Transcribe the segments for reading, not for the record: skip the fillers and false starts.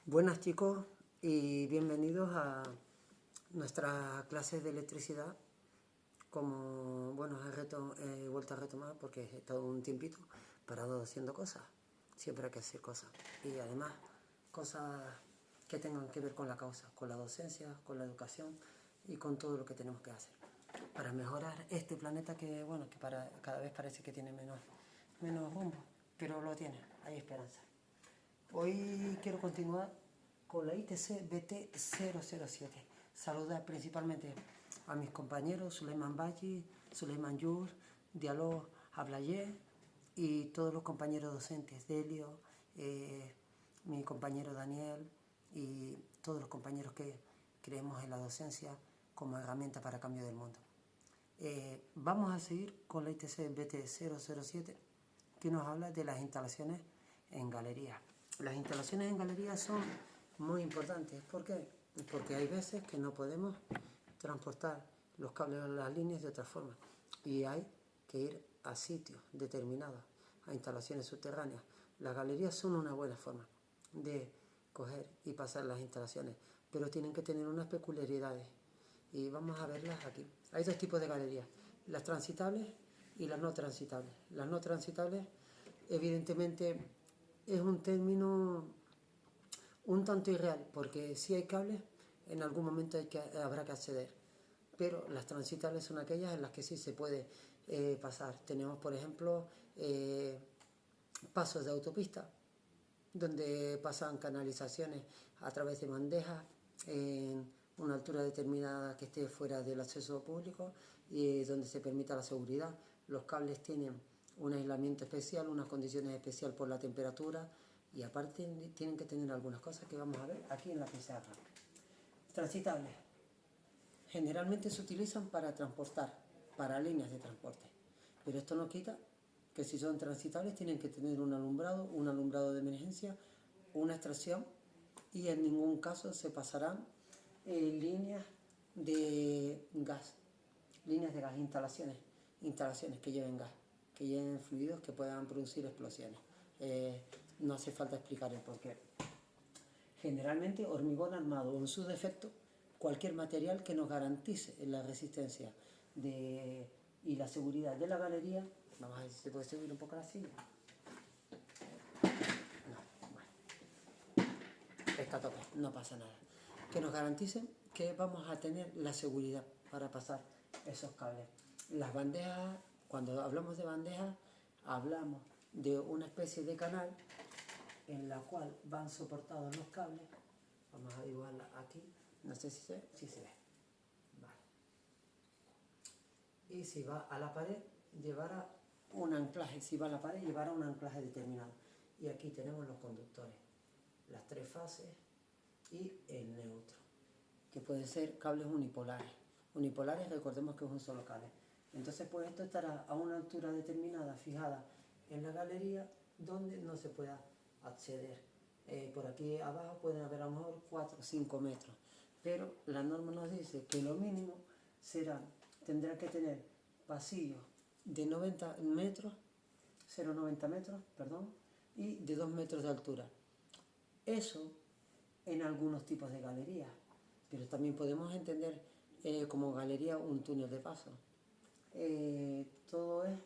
Buenas chicos y bienvenidos a nuestra clase de electricidad. Como bueno, he vuelto a retomar porque he estado un tiempito parado haciendo cosas. Siempre hay que hacer cosas y además cosas que tengan que ver con la causa, con la docencia, con la educación y con todo lo que tenemos que hacer para mejorar este planeta que bueno, que cada vez parece que tiene menos rumbo, pero lo tiene, hay esperanza. Hoy quiero continuar con la ITC BT007. Saludar principalmente a mis compañeros Suleiman Baji, Suleiman Yur, Diallo Ablayé y todos los compañeros docentes, Delio, mi compañero Daniel y todos los compañeros que creemos en la docencia como herramienta para cambio del mundo. Vamos a seguir con la ITC BT007 que nos habla de las instalaciones en galerías. Las instalaciones en galerías son muy importantes. ¿Por qué? Porque hay veces que no podemos transportar los cables o las líneas de otra forma y hay que ir a sitios determinados, a instalaciones subterráneas. Las galerías son una buena forma de coger y pasar las instalaciones, pero tienen que tener unas peculiaridades y vamos a verlas aquí. Hay dos tipos de galerías, las transitables y las no transitables. Las no transitables, evidentemente, es un término un tanto irreal, porque si hay cables, en algún momento habrá que acceder. Pero las transitables son aquellas en las que sí se puede pasar. Tenemos, por ejemplo, pasos de autopista, donde pasan canalizaciones a través de bandejas en una altura determinada que esté fuera del acceso público y donde se permita la seguridad. Los cables tienen un aislamiento especial, unas condiciones especiales por la temperatura y aparte tienen que tener algunas cosas que vamos a ver aquí en la pizarra. Transitables. Generalmente se utilizan para transportar, para líneas de transporte, pero esto no quita que si son transitables tienen que tener un alumbrado de emergencia, una extracción y en ningún caso se pasarán líneas de gas, instalaciones que lleven gas, que lleven fluidos que puedan producir explosiones. No hace falta explicar el porqué. Generalmente hormigón armado o en su defecto cualquier material que nos garantice la resistencia y la seguridad de la galería. Vamos a ver si se puede subir un poco la silla. No, bueno. Está a tope, no pasa nada. Que nos garanticen que vamos a tener la seguridad para pasar esos cables. Las bandejas, cuando hablamos de bandejas, hablamos de una especie de canal en la cual van soportados los cables. Vamos a dibujarla aquí, no sé si se ve, sí se ve. Vale. Y si va a la pared, llevará un anclaje, llevará un anclaje determinado. Y aquí tenemos los conductores, las tres fases y el neutro, que pueden ser cables unipolares. Unipolares, recordemos que es un solo cable. Entonces, pues esto estará a una altura determinada, fijada en la galería, donde no se pueda acceder. Por aquí abajo pueden haber a lo mejor 4 o 5 metros, pero la norma nos dice que lo mínimo tendrá que tener pasillos de 90 metros, 0,90 metros, perdón, y de 2 metros de altura. Eso en algunos tipos de galerías, pero también podemos entender como galería un túnel de paso. Todo es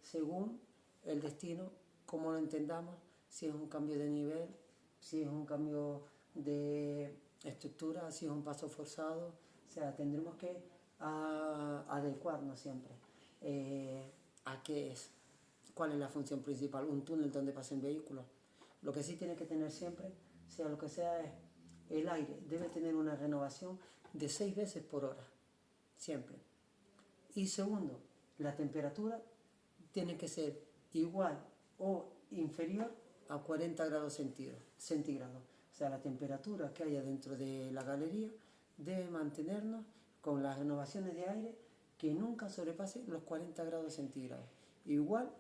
según el destino, como lo entendamos, si es un cambio de nivel, si es un cambio de estructura, si es un paso forzado. O sea, tendremos que adecuarnos siempre a qué es, cuál es la función principal, un túnel donde pasen vehículos. Lo que sí tiene que tener siempre, sea lo que sea, es el aire. Debe tener una renovación de 6 veces por hora, siempre. Y segundo, la temperatura tiene que ser igual o inferior a 40 grados centígrados. O sea, la temperatura que haya dentro de la galería debe mantenernos con las renovaciones de aire que nunca sobrepase los 40 grados centígrados. Igual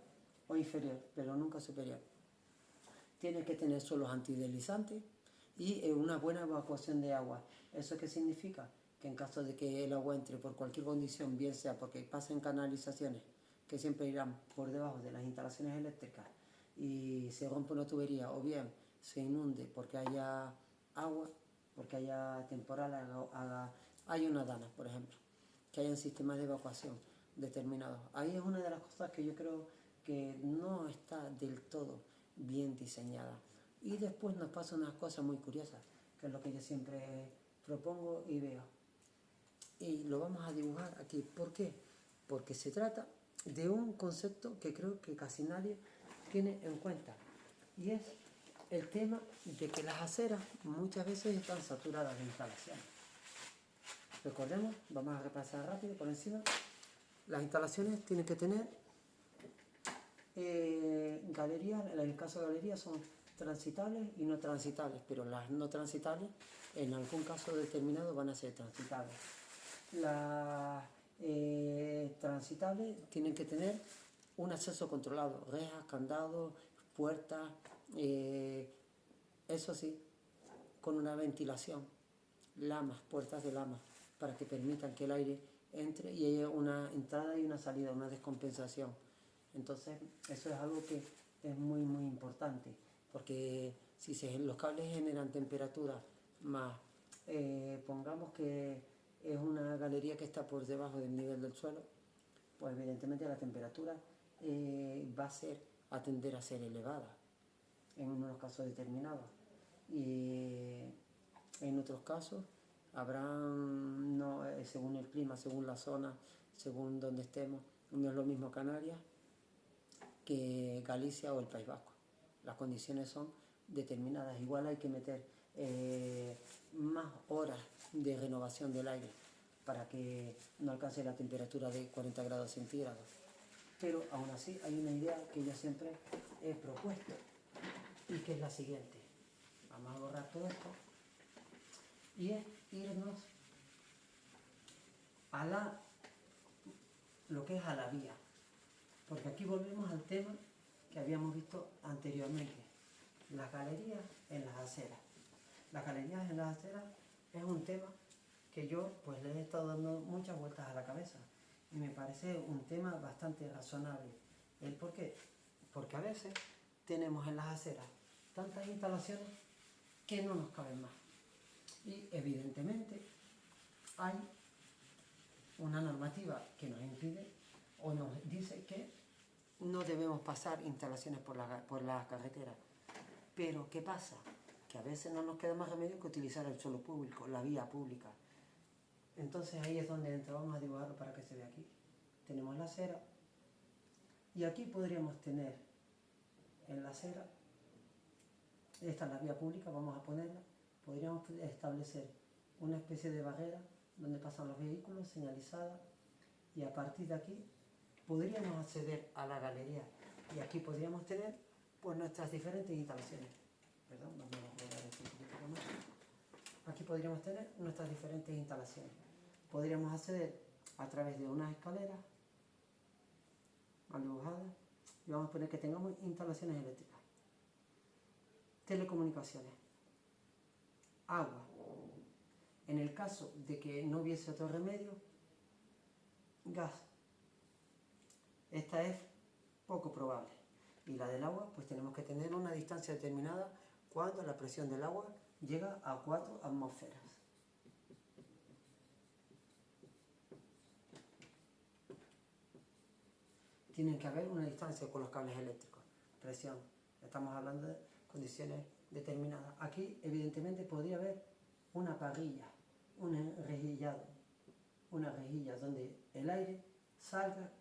o inferior, pero nunca superior. Tiene que tener suelos antideslizantes y una buena evacuación de agua. ¿Eso qué significa? Que en caso de que el agua entre por cualquier condición, bien sea porque pasen canalizaciones que siempre irán por debajo de las instalaciones eléctricas y se rompe una tubería, o bien se inunde porque haya agua, porque haya temporal, hay una dana, por ejemplo, que haya un sistema de evacuación determinado. Ahí es una de las cosas que yo creo que no está del todo bien diseñada. Y después nos pasa una cosa muy curiosa, que es lo que yo siempre propongo y veo. Y lo vamos a dibujar aquí. ¿Por qué? Porque se trata de un concepto que creo que casi nadie tiene en cuenta. Y es el tema de que las aceras muchas veces están saturadas de instalaciones. Recordemos, vamos a repasar rápido por encima. Las instalaciones tienen que tener galerías, en el caso de galerías son transitables y no transitables, pero las no transitables en algún caso determinado van a ser transitables. Las transitables tienen que tener un acceso controlado, rejas, candados, puertas, eso sí, con una ventilación, lamas, puertas de lamas, para que permitan que el aire entre y haya una entrada y una salida, una descompensación. Entonces, eso es algo que es muy, muy importante, porque si los cables generan temperatura más, pongamos que es una galería que está por debajo del nivel del suelo, pues evidentemente la temperatura va a tender a ser elevada en unos casos determinados. Y en otros casos habrán, no, según el clima, según la zona, según donde estemos, no es lo mismo Canarias que Galicia o el País Vasco. Las condiciones son determinadas. Igual hay que meter más horas de renovación del aire para que no alcance la temperatura de 40 grados centígrados. Pero aún así hay una idea que yo siempre he propuesto y que es la siguiente. Vamos a borrar todo esto y es irnos a lo que es a la vía, porque aquí volvemos al tema que habíamos visto anteriormente, las galerías en las aceras. Las galerías en las aceras es un tema que yo pues le he estado dando muchas vueltas a la cabeza y me parece un tema bastante razonable. ¿El por qué? Porque a veces tenemos en las aceras tantas instalaciones que no nos caben más. Y evidentemente hay una normativa que nos impide o nos dice que no debemos pasar instalaciones por la carretera. Pero ¿qué pasa? Que a veces no nos queda más remedio que utilizar el suelo público, la vía pública. Entonces ahí es donde vamos a dibujarlo para que se vea aquí. Tenemos la acera y aquí podríamos tener en la acera, esta es la vía pública, vamos a ponerla, podríamos establecer una especie de barrera donde pasan los vehículos, señalizada, y a partir de aquí podríamos acceder a la galería y aquí podríamos tener pues nuestras diferentes instalaciones. Perdón, vamos a poner esto un poquito más. Aquí podríamos tener nuestras diferentes instalaciones. Podríamos acceder a través de unas escaleras mal dibujadas y vamos a poner que tengamos instalaciones eléctricas, telecomunicaciones, agua. En el caso de que no hubiese otro remedio, gas. Esta es poco probable. Y la del agua, pues tenemos que tener una distancia determinada cuando la presión del agua llega a 4 atmósferas. Tienen que haber una distancia con los cables eléctricos. Presión. Estamos hablando de condiciones determinadas. Aquí, evidentemente, podría haber una parrilla, un rejillado, una rejilla donde el aire salga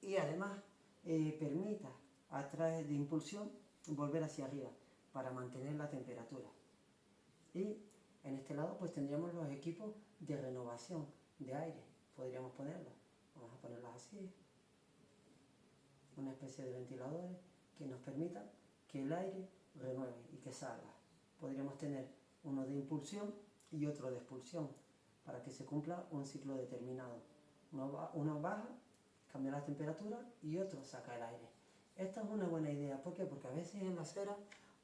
y además permita a través de impulsión volver hacia arriba para mantener la temperatura. Y en este lado pues tendríamos los equipos de renovación de aire, podríamos ponerlos, vamos a ponerlos así, una especie de ventiladores que nos permitan que el aire renueve y que salga. Podríamos tener uno de impulsión y otro de expulsión para que se cumpla un ciclo determinado. Uno baja, cambia la temperatura y otro saca el aire. Esta es una buena idea. ¿Por qué? Porque a veces en la acera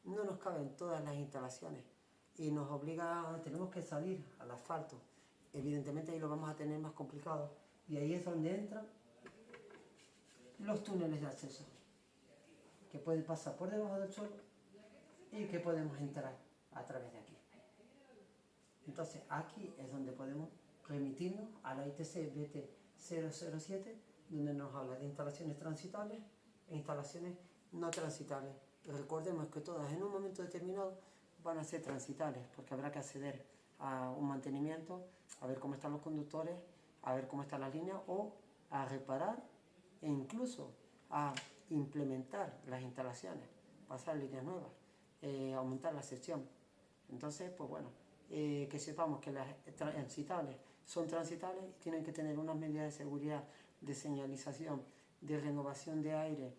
no nos caben todas las instalaciones y nos obliga, tenemos que salir al asfalto. Evidentemente ahí lo vamos a tener más complicado y ahí es donde entran los túneles de acceso que pueden pasar por debajo del suelo y que podemos entrar a través de aquí. Entonces aquí es donde podemos remitirnos a la ITC BT 007, donde nos habla de instalaciones transitables e instalaciones no transitables. Y recordemos que todas en un momento determinado van a ser transitables, porque habrá que acceder a un mantenimiento, a ver cómo están los conductores, a ver cómo están las líneas, o a reparar e incluso a implementar las instalaciones, pasar líneas nuevas, aumentar la sección. Entonces, pues bueno, que sepamos que las transitables son transitables y tienen que tener unas medidas de seguridad, de señalización, de renovación de aire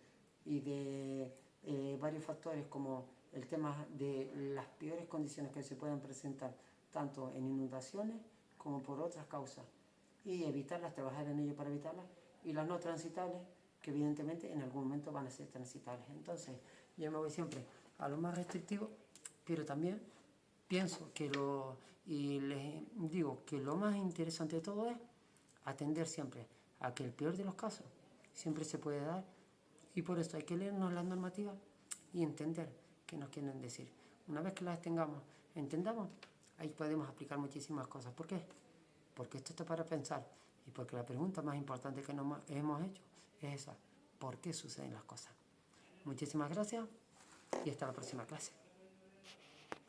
y de varios factores como el tema de las peores condiciones que se puedan presentar tanto en inundaciones como por otras causas, y evitarlas, trabajar en ello para evitarlas, y las no transitables, que evidentemente en algún momento van a ser transitables. Entonces yo me voy siempre a lo más restrictivo, pero también pienso que y les digo que lo más interesante de todo es atender siempre a que el peor de los casos siempre se puede dar, y por eso hay que leernos las normativas y entender qué nos quieren decir. Una vez que las tengamos, entendamos, ahí podemos aplicar muchísimas cosas. ¿Por qué? Porque esto está para pensar, y porque la pregunta más importante que nos hemos hecho es esa: ¿por qué suceden las cosas? Muchísimas gracias y hasta la próxima clase.